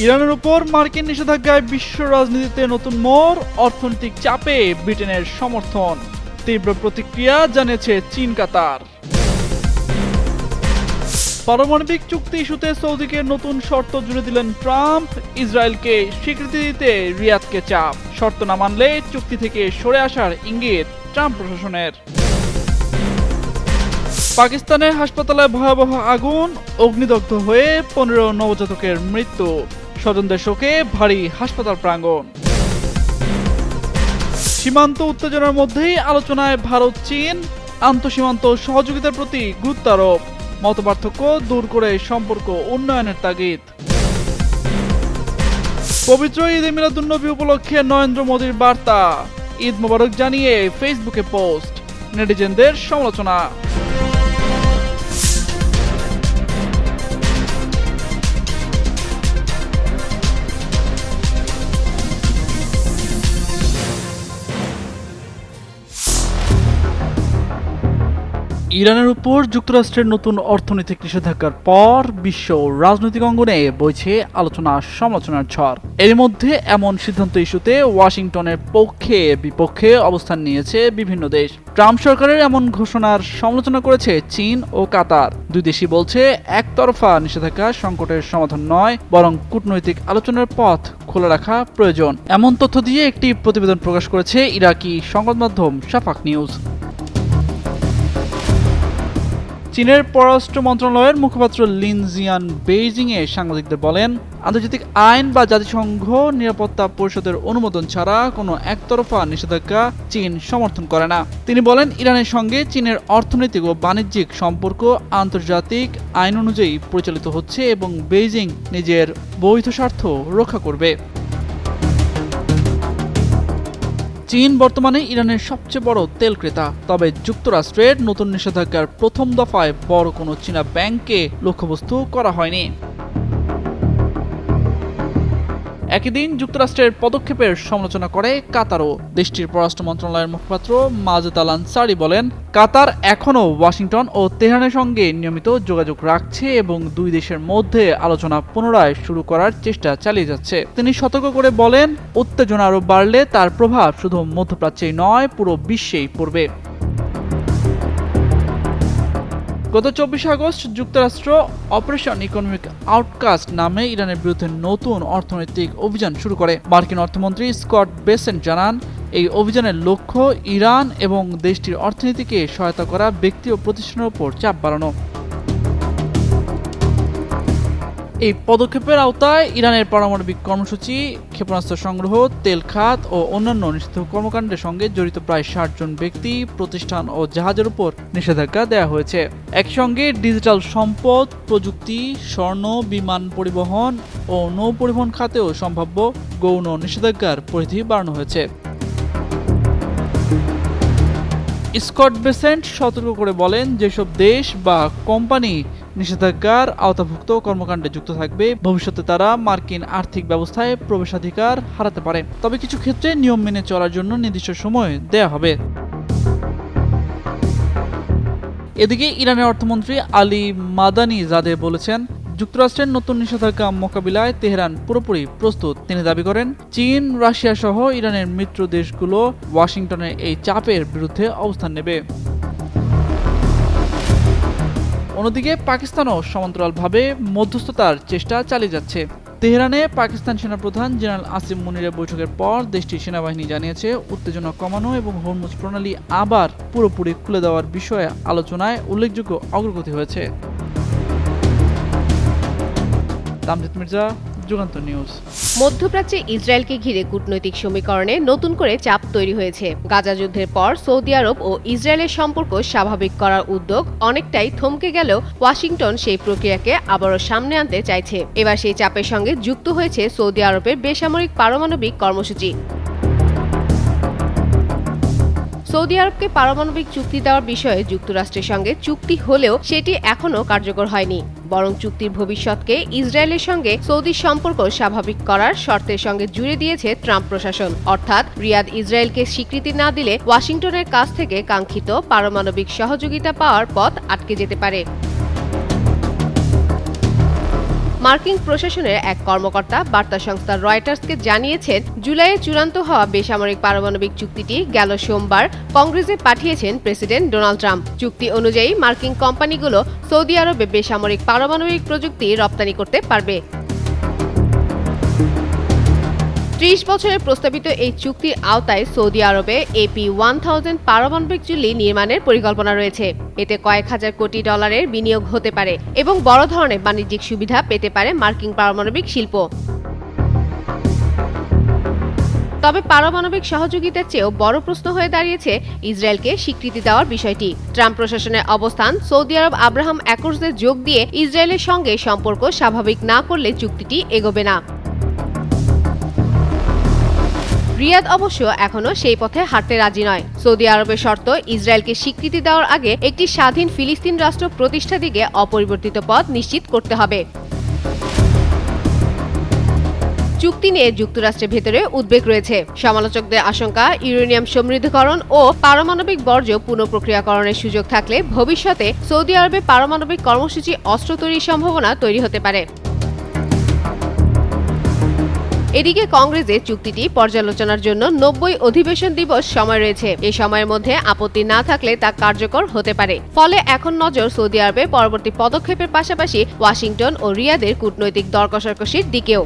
ইরানের উপর মার্কিন নিষেধাজ্ঞায় বিশ্ব রাজনীতিতে নতুন মোড়, অর্থনৈতিক চাপে ব্রিটেনের সমর্থন। তীব্র প্রতিক্রিয়া জানিয়েছে চীন, কাতার। পারমাণবিক চুক্তি ইস্যুতে সৌদিকে নতুন শর্ত জুড়ে দিলেন ট্রাম্প। ইসরায়েলকে স্বীকৃতি দিতে রিয়াদকে চাপ। শর্ত না মানলে চুক্তি থেকে সরে আসার ইঙ্গিত ট্রাম্প প্রশাসনের। পাকিস্তানের হাসপাতালে ভয়াবহ আগুন, অগ্নিদগ্ধ হয়ে 15 নবজাতকের মৃত্যু। স্বজনদের শোকে ভারী হাসপাতাল প্রাঙ্গণ। সীমান্ত উত্তেজনার মধ্যেই আলোচনায় ভারত চীন, আন্তঃসীমান্ত সহযোগিতার প্রতি গুরুত্ব আরোপ। মতপার্থক্য দূর করে সম্পর্ক উন্নয়নের তাগিদ। পবিত্র ঈদে মিলাদুন্নবী উপলক্ষে নরেন্দ্র মোদীর বার্তা, ঈদ মোবারক জানিয়ে ফেসবুকে পোস্ট, নেটিজেনদের সমালোচনা। ইরানের উপর যুক্তরাষ্ট্রের নতুন অর্থনৈতিক নিষেধাজ্ঞার পর বিশ্ব রাজনৈতিক অঙ্গনে বইছে আলোচনা সমালোচনার ঝড়। এর মধ্যে এমন সিদ্ধান্ত ইস্যুতে ওয়াশিংটনের পক্ষে বিপক্ষে অবস্থান নিয়েছে বিভিন্ন দেশ। ট্রাম্প সরকারের এমন ঘোষণার সমালোচনা করেছে চীন ও কাতার। দুই দেশই বলছে একতরফা নিষেধাজ্ঞা সংকটের সমাধান নয়, বরং কূটনৈতিক আলোচনার পথ খোলা রাখা প্রয়োজন। এমন তথ্য দিয়ে একটি প্রতিবেদন প্রকাশ করেছে ইরাকি সংবাদ মাধ্যম শাফাক নিউজ। চীনের পররাষ্ট্র মন্ত্রণালয়ের মুখপাত্র লিন জিয়ান বেইজিংয়ে সাংবাদিকদের বলেন, আন্তর্জাতিক আইন বা জাতিসংঘ নিরাপত্তা পরিষদের অনুমোদন ছাড়া কোনো একতরফা নিষেধাজ্ঞা চীন সমর্থন করে না। তিনি বলেন, ইরানের সঙ্গে চীনের অর্থনৈতিক ও বাণিজ্যিক সম্পর্ক আন্তর্জাতিক আইন অনুযায়ী পরিচালিত হচ্ছে এবং বেইজিং নিজের বৈধ স্বার্থ রক্ষা করবে। চীন বর্তমানে ইরানের সবচেয়ে বড় তেল ক্রেতা। তবে যুক্তরাষ্ট্রের নতুন নিষেধাজ্ঞার প্রথম দফায় বড় কোনো চীনা ব্যাংককে লক্ষ্যবস্তু করা হয়নি। একই দিন যুক্তরাষ্ট্রের পদক্ষেপের সমালোচনা করে কাতারও। দেশটির পররাষ্ট্র মন্ত্রণালয়ের মুখপাত্র মাজেদ আল আনসারি বলেন, কাতার এখনও ওয়াশিংটন ও তেহরানের সঙ্গে নিয়মিত যোগাযোগ রাখছে এবং দুই দেশের মধ্যে আলোচনা পুনরায় শুরু করার চেষ্টা চালিয়ে যাচ্ছে। তিনি সতর্ক করে বলেন, উত্তেজনা আরও বাড়লে তার প্রভাব শুধু মধ্যপ্রাচ্যেই নয়, পুরো বিশ্বেই পড়বে। গত 24 আগস্ট যুক্তরাষ্ট্র অপারেশন ইকোনমিক আউটকাস্ট নামে ইরানের বিরুদ্ধে নতুন অর্থনৈতিক অভিযান শুরু করে। মার্কিন অর্থমন্ত্রী স্কট বেসেন্ট জানান, এই অভিযানের লক্ষ্য ইরান এবং দেশটির অর্থনীতিকে সহায়তা করা ব্যক্তি ও প্রতিষ্ঠানের উপর চাপ বাড়ানো। এই পদক্ষেপের আওতায় ইরানের পারমাণবিক কর্মসূচি, ক্ষেপণাস্ত্র সংগ্রহ, তেল খাত ও অন্যান্য নিষিদ্ধ কর্মকাণ্ডের সঙ্গে জড়িত প্রায় 60 জন ব্যক্তি, প্রতিষ্ঠান ও জাহাজের উপর নিষেধাজ্ঞা দেওয়া হয়েছে। একসঙ্গে ডিজিটাল সম্পদ, প্রযুক্তি, স্বর্ণ, বিমান পরিবহন ও নৌ পরিবহন খাতেও সম্ভাব্য গৌণ নিষেধাজ্ঞার পরিধি বাড়ানো হয়েছে। স্কট বেসেন্ট সতর্ক করে বলেন, যেসব দেশ বা কোম্পানি নিষেধাজ্ঞার আওতাভুক্ত কর্মকাণ্ডে যুক্ত থাকবে, ভবিষ্যতে তারা মার্কিন আর্থিক ব্যবস্থায় প্রবেশাধিকার হারাতে পারে। তবে কিছু ক্ষেত্রে নিয়ম মেনে চলার জন্য নির্দিষ্ট সময় দেয়া হবে। এদিকে ইরানের অর্থমন্ত্রী আলী মাদানি জাদে বলেছেন, যুক্তরাষ্ট্রের নতুন নিষেধাজ্ঞা মোকাবিলায় তেহরান পুরোপুরি প্রস্তুত। তিনি দাবি করেন, চীন, রাশিয়া সহ ইরানের মিত্র দেশগুলো ওয়াশিংটনের এই চাপের বিরুদ্ধে অবস্থান নেবে। অন্যদিকে পাকিস্তানও সমান্তরালভাবে মধ্যস্থতার চেষ্টা চালিয়ে যাচ্ছে। তেহরানে পাকিস্তান সেনাপ্রধান জেনারেল আসিম মুনিরের বৈঠকের পর দেশটির সেনাবাহিনী জানিয়েছে, উত্তেজনা কমানো এবং হরমুজ প্রণালী আবার পুরোপুরি খুলে দেওয়ার বিষয়ে আলোচনায় উল্লেখযোগ্য অগ্রগতি হয়েছে। তামজিদ মির্জা, যুগান্তর নিউজ। মধ্যপ্রাচ্যে ইসরায়েলকে ঘিরে কূটনৈতিক সমীকরণে নতুন করে চাপ তৈরি হয়েছে। গাজা যুদ্ধের পর সৌদি আরব ও ইসরায়েলের সম্পর্ক স্বাভাবিক করার উদ্যোগ অনেকটাই থমকে গেলেও ওয়াশিংটন সেই প্রক্রিয়াকে আবারও সামনে আনতে চাইছে। এবার সেই চাপের সঙ্গে যুক্ত হয়েছে সৌদি আরবের বেসামরিক পারমাণবিক কর্মসূচি। সৌদি আরবকে পারমাণবিক চুক্তি দেওয়ার বিষয়ে যুক্তরাষ্ট্রের সঙ্গে চুক্তি হলেও সেটি এখনও কার্যকর হয়নি। বরং চুক্তির ভবিষ্যৎকে ইসরায়েলের সঙ্গে সৌদির সম্পর্ক স্বাভাবিক করার শর্তের সঙ্গে জুড়ে দিয়েছে ট্রাম্প প্রশাসন। অর্থাৎ রিয়াদ ইসরায়েলকে স্বীকৃতি না দিলে ওয়াশিংটনের কাছ থেকে কাঙ্ক্ষিত পারমাণবিক সহযোগিতা পাওয়ার পথ আটকে যেতে পারে। মার্কিন প্রশাসনের এক কর্মকর্তা বার্তা সংস্থা রয়টার্সকে জানিয়েছেন, জুলাইয়ে চূড়ান্ত হওয়া বেসামরিক পারমাণবিক চুক্তিটি গেল সোমবার কংগ্রেসে পাঠিয়েছেন প্রেসিডেন্ট ডোনাল্ড ট্রাম্প। চুক্তি অনুযায়ী মার্কিন কোম্পানিগুলো সৌদি আরবে বেসামরিক পারমাণবিক প্রযুক্তি রপ্তানি করতে পারবে। ৩০ বছরের প্রস্তাবিত এই চুক্তির আওতায় সৌদি আরবে AP-1000 পারমাণবিক চুল্লি নির্মাণের পরিকল্পনা রয়েছে। এতে কয়েক হাজার কোটি ডলারের বিনিয়োগ হতে পারে এবং বড় ধরনের বাণিজ্যিক সুবিধা পেতে পারে মার্কিন পারমাণবিক শিল্প। তবে পারমাণবিক সহযোগিতার চেয়েও বড় প্রশ্ন হয়ে দাঁড়িয়েছে ইসরায়েলকে স্বীকৃতি দেওয়ার বিষয়টি। ট্রাম্প প্রশাসনের অবস্থান, সৌদি আরব আব্রাহাম অ্যাকর্ডসে যোগ দিয়ে ইসরায়েলের সঙ্গে সম্পর্ক স্বাভাবিক না করলে চুক্তিটি এগোবে না। রিয়াদ অবশ্য এখনো সেই পথে হাঁটতে রাজি নয়। সৌদি আরবের শর্ত, ইসরায়েলকে স্বীকৃতি দেওয়ার আগে একটি স্বাধীন ফিলিস্তিন রাষ্ট্র প্রতিষ্ঠার দিকে অপরিবর্তিত পথ নিশ্চিত করতে হবে। চুক্তি নিয়ে যুক্তরাষ্ট্রের ভেতরে উদ্বেগ রয়েছে। সমালোচকদের আশঙ্কা, ইউরেনিয়াম সমৃদ্ধকরণ ও পারমাণবিক বর্জ্য পুনঃপ্রক্রিয়াকরণের সুযোগ থাকলে ভবিষ্যতে সৌদি আরবে পারমাণবিক কর্মসূচি অস্ত্র তৈরির সম্ভাবনা তৈরি হতে পারে। এদিকে কংগ্রেসে চুক্তিটি পর্যালোচনার জন্য 90 অধিবেশন দিবস সময় রয়েছে। এই সময়ের মধ্যে আপত্তি না থাকলে তা কার্যকর হতে পারে। ফলে এখন নজর সৌদি আরবে পরবর্তী পদক্ষেপের পাশাপাশি ওয়াশিংটন ও রিয়াদের কূটনৈতিক দর কষাকষির দিকেও।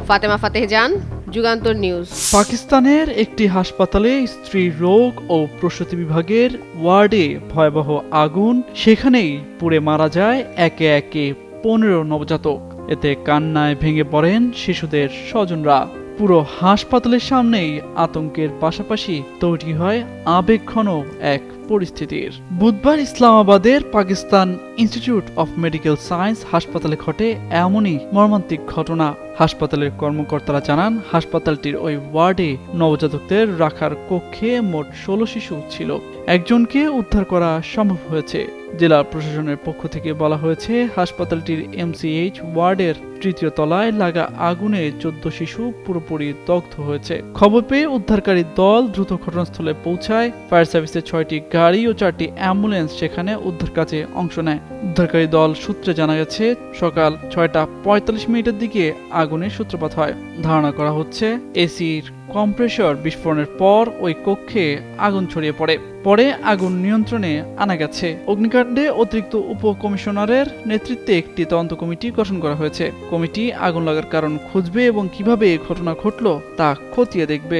ফাতেমা ফাতেহজান, যুগান্তর নিউজ। পাকিস্তানের একটি হাসপাতালে স্ত্রী রোগ ও প্রসূতি বিভাগের ওয়ার্ডে ভয়াবহ আগুন, সেখানেই পুড়ে মারা যায় একে একে 15 নবজাতক। এতে কান্নায় ভেঙে পড়েন শিশুদের স্বজনরা। পুরো হাসপাতালের সামনেই আতঙ্কের পাশাপাশি তৈরি হয় আবেগঘন এক পরিস্থিতির। বুধবার ইসলামাবাদের Pakistan Institute of Medical Science হাসপাতালে ঘটে এমনই মর্মান্তিক ঘটনা। হাসপাতালের কর্মকর্তারা জানান, হাসপাতালটির ওই ওয়ার্ডে নবজাতকদের রাখার কক্ষে মোট 16 শিশু ছিল। একজনকে উদ্ধার করা সম্ভব হয়েছে। জেলা প্রশাসনের পক্ষ থেকে বলা হয়েছে, হাসপাতালটির MCH ওয়ার্ডের 3য় তলায় লাগা আগুনে 14 শিশু পুরোপুরি দগ্ধ হয়েছে। খবর পেয়ে উদ্ধারকারী দল দ্রুত ঘটনাস্থলে পৌঁছায়। ফায়ার সার্ভিসের 6টি গাড়ি ও 4টি অ্যাম্বুলেন্স সেখানে উদ্ধার কাজে অংশ নেয়। উদ্ধারকারী দল সূত্রে জানা গেছে, সকাল 6:45 দিকে আগুনের সূত্রপাত হয়। ধারণা করা হচ্ছে, এসির কম্প্রেসর বিস্ফোরণের পর ওই কক্ষে আগুন ছড়িয়ে পড়ে। পরে আগুন নিয়ন্ত্রণে আনা গেছে। অগ্নিকাণ্ডে অতিরিক্ত উপকমিশনারের নেতৃত্বে একটি তদন্ত কমিটি গঠন করা হয়েছে। কমিটি আগুন লাগার কারণ খুঁজবে এবং কিভাবে এই ঘটনা ঘটল তা খতিয়ে দেখবে।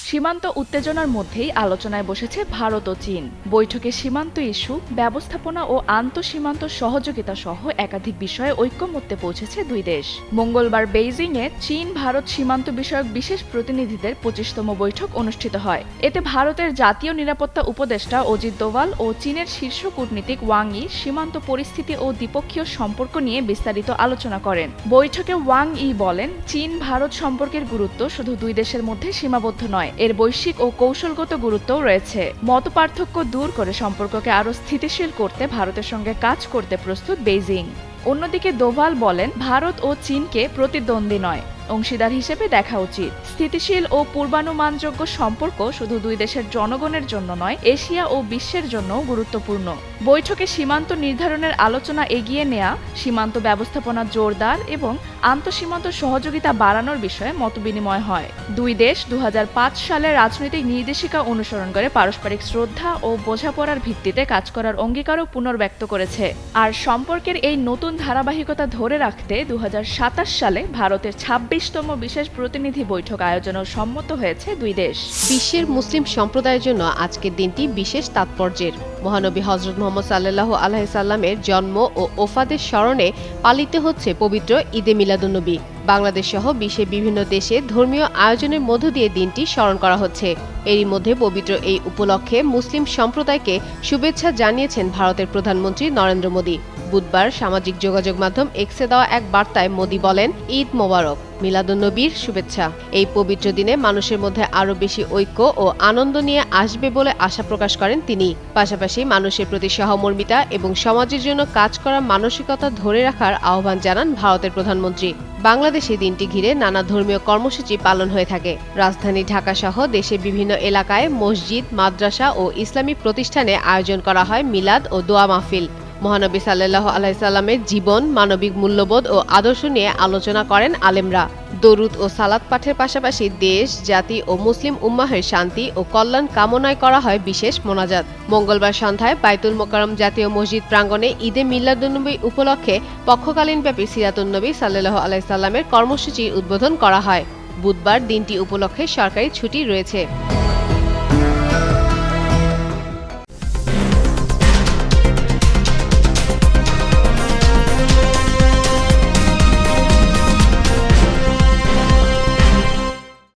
সীমান্ত উত্তেজনার মধ্যেই আলোচনায় বসেছে ভারত ও চীন। বৈঠকে সীমান্ত ইস্যু, ব্যবস্থাপনা ও আন্তঃসীমান্ত সহযোগিতা সহ একাধিক বিষয়ে ঐকমত্যে পৌঁছেছে দুই দেশ। মঙ্গলবার বেইজিংয়ে চীন ভারত সীমান্ত বিষয়ক বিশেষ প্রতিনিধিদের 25তম বৈঠক অনুষ্ঠিত হয়। এতে ভারতের জাতীয় নিরাপত্তা উপদেষ্টা অজিত দোভাল ও চীনের শীর্ষ কূটনীতিক ওয়াং ই সীমান্ত পরিস্থিতি ও দ্বিপক্ষীয় সম্পর্ক নিয়ে বিস্তারিত আলোচনা করেন। বৈঠকে ওয়াং ই বলেন, চীন ভারত সম্পর্কের গুরুত্ব শুধু দুই দেশের মধ্যে সীমাবদ্ধ নয়, এর বৈশ্বিক ও কৌশলগত গুরুত্বও রয়েছে। মতপার্থক্য দূর করে সম্পর্ককে আরও স্থিতিশীল করতে ভারতের সঙ্গে কাজ করতে প্রস্তুত বেইজিং। অন্যদিকে দোভাল বলেন, ভারত ও চীনকে প্রতিদ্বন্দ্বী নয়, অংশীদার হিসেবে দেখা উচিত। স্থিতিশীল ও পূর্বানুমানযোগ্য সম্পর্ক শুধু দুই দেশের জনগণের জন্য নয়, এশিয়া ও বিশ্বের জন্যও গুরুত্বপূর্ণ। বৈঠকে সীমান্ত নির্ধারণের আলোচনা এগিয়ে নেওয়া, সীমান্ত ব্যবস্থাপনা জোরদার এবং আন্তঃসীমান্ত সহযোগিতা বাড়ানোর বিষয়ে মতবিনিময় হয়। দুই দেশ 2005 সালের রাজনৈতিক নির্দেশিকা অনুসরণ করে পারস্পরিক শ্রদ্ধা ও বোঝাপড়ার ভিত্তিতে কাজ করার অঙ্গীকারও পুনর্ব্যক্ত করেছে। আর সম্পর্কের এই নতুন ধারাবাহিকতা ধরে রাখতে 2027 সালে ভারতের 26তম বিশেষ প্রতিনিধি বৈঠক আয়োজনেও সম্মত হয়েছে দুই দেশ। বিশ্বের মুসলিম সম্প্রদায়ের জন্য আজকের দিনটি বিশেষ তাৎপর্যের। মহানবী হযরত মুহাম্মদ সাল্লাল্লাহু আলাইহি সাল্লামের জন্ম ও ওফাতের স্মরণে পালিত হচ্ছে পবিত্র ঈদে মিলাদুন্নবী। বাংলাদেশ সহ বিশ্বের বিভিন্ন দেশে ধর্মীয় আয়োজনের মধ্য দিয়ে দিনটি স্মরণ করা হচ্ছে। এরই মধ্যে পবিত্র এই উপলক্ষে মুসলিম সম্প্রদায়কে শুভেচ্ছা জানিয়েছেন ভারতের প্রধানমন্ত্রী নরেন্দ্র মোদী। বুধবার সামাজিক যোগাযোগ মাধ্যম এক্সে দেওয়া এক বার্তায় মোদী বলেন, ঈদ মোবারক, মিলাদুন্নবীর শুভেচ্ছা। এই পবিত্র দিনে মানুষের মধ্যে আরও বেশি ঐক্য ও আনন্দ নিয়ে আসবে বলে আশা প্রকাশ করেন তিনি। পাশাপাশি মানুষের প্রতি সহমর্মিতা এবং সমাজের জন্য কাজ করার মানসিকতা ধরে রাখার আহ্বান জানান ভারতের প্রধানমন্ত্রী। বাংলাদেশে দিনটি ঘিরে নানা ধর্মীয় কর্মসূচি পালন হয়ে থাকে। রাজধানী ঢাকা সহ দেশের বিভিন্ন এলাকায় মসজিদ, মাদ্রাসা ও ইসলামী প্রতিষ্ঠানে আয়োজন করা হয় মিলাদ ও দোয়া মাহফিল। মহানবী সাল্লাল্লাহু আলাইহি সাল্লামের জীবন, মানবিক মূল্যবোধ ও আদর্শ নিয়ে আলোচনা করেন আলেমরা। দরুদ ও সালাত পাঠের পাশাপাশি দেশ, জাতি ও মুসলিম উম্মাহের শান্তি ও কল্যাণ কামনায় করা হয় বিশেষ মোনাজাত। মঙ্গলবার সন্ধ্যায় বাইতুল মোকাররম জাতীয় মসজিদ প্রাঙ্গণে ঈদে মিলাদুন্নবী উপলক্ষে পক্ষকালীনব্যাপী সিরাতুন্নবী সাল্লাল্লাহু আলাইহি সাল্লামের কর্মসূচির উদ্বোধন করা হয়। বুধবার দিনটি উপলক্ষে সরকারি ছুটি রয়েছে।